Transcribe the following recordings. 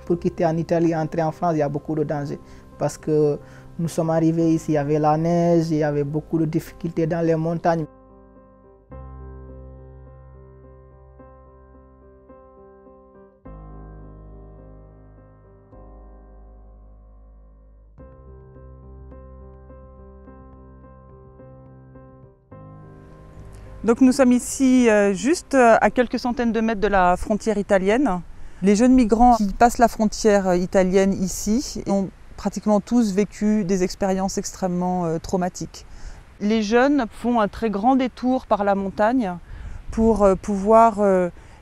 pour quitter en Italie et entrer en France, il y a beaucoup de dangers. Parce que nous sommes arrivés ici, il y avait la neige, il y avait beaucoup de difficultés dans les montagnes. Donc nous sommes ici juste à quelques centaines de mètres de la frontière italienne. Les jeunes migrants qui passent la frontière italienne ici ont pratiquement tous vécu des expériences extrêmement traumatiques. Les jeunes font un très grand détour par la montagne pour pouvoir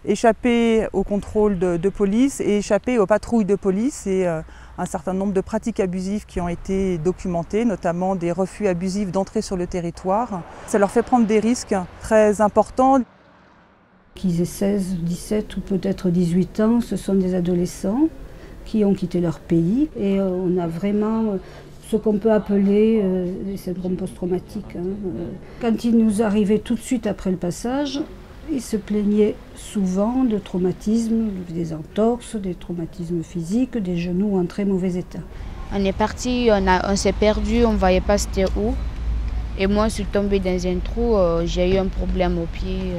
échapper au contrôle de police et échapper aux patrouilles de police et un certain nombre de pratiques abusives qui ont été documentées, notamment des refus abusifs d'entrer sur le territoire. Ça leur fait prendre des risques très importants. Qu'ils aient 16, 17 ou peut-être 18 ans, ce sont des adolescents qui ont quitté leur pays et on a vraiment ce qu'on peut appeler des syndromes post-traumatiques. Quand ils nous arrivaient tout de suite après le passage, ils se plaignaient souvent de traumatismes, des entorses, des traumatismes physiques, des genoux en très mauvais état. On est parti, on s'est perdu, on ne voyait pas c'était où. Et moi, je suis tombée dans un trou, j'ai eu un problème au pied.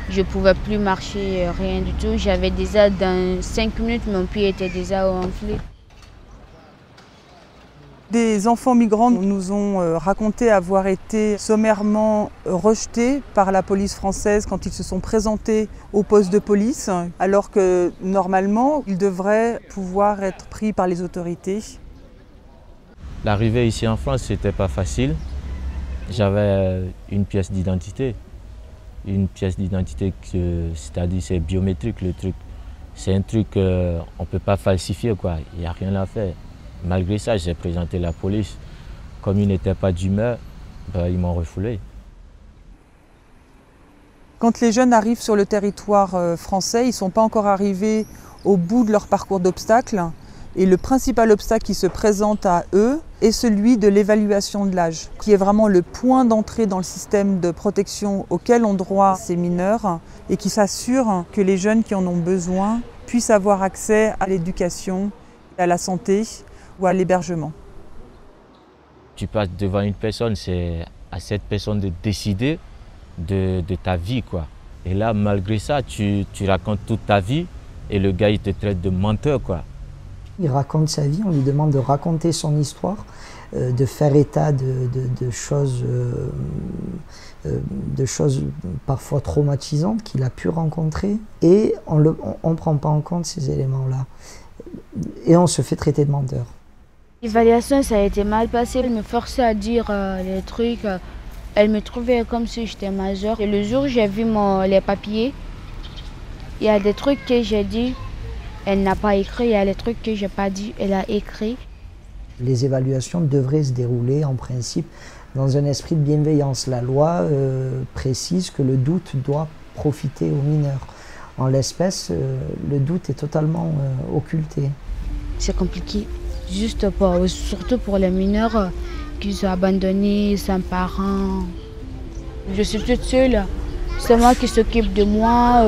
Je ne pouvais plus marcher, rien du tout. J'avais déjà, dans 5 minutes, mon pied était déjà enflé. Des enfants migrants nous ont raconté avoir été sommairement rejetés par la police française quand ils se sont présentés au poste de police, alors que normalement, ils devraient pouvoir être pris par les autorités. L'arrivée ici en France, c'était pas facile. J'avais une pièce d'identité. Une pièce d'identité, c'est-à-dire c'est biométrique le truc. C'est un truc qu'on ne peut pas falsifier, quoi. Il n'y a rien à faire. Malgré ça, j'ai présenté la police. Comme ils n'étaient pas d'humeur, ils m'ont refoulé. Quand les jeunes arrivent sur le territoire français, ils ne sont pas encore arrivés au bout de leur parcours d'obstacles. Et le principal obstacle qui se présente à eux est celui de l'évaluation de l'âge, qui est vraiment le point d'entrée dans le système de protection auquel ont droit ces mineurs et qui s'assure que les jeunes qui en ont besoin puissent avoir accès à l'éducation, à la santé ou à l'hébergement. Tu passes devant une personne, c'est à cette personne de décider de ta vie, quoi. Et là, malgré ça, tu racontes toute ta vie et le gars, il te traite de menteur, quoi. Il raconte sa vie, on lui demande de raconter son histoire, de faire état de choses parfois traumatisantes qu'il a pu rencontrer. Et on ne prend pas en compte ces éléments-là. Et on se fait traiter de menteur. L'évaluation, ça a été mal passé. Elle me forçait à dire les trucs. Elle me trouvait comme si j'étais majeure. Et le jour où j'ai vu les papiers, il y a des trucs que j'ai dit, elle n'a pas écrit. Il y a des trucs que je n'ai pas dit, elle a écrit. Les évaluations devraient se dérouler en principe dans un esprit de bienveillance. La loi précise que le doute doit profiter aux mineurs. En l'espèce, le doute est totalement occulté. C'est compliqué, surtout pour les mineurs qui sont abandonnés sans parents. Je suis toute seule, c'est moi qui s'occupe de moi.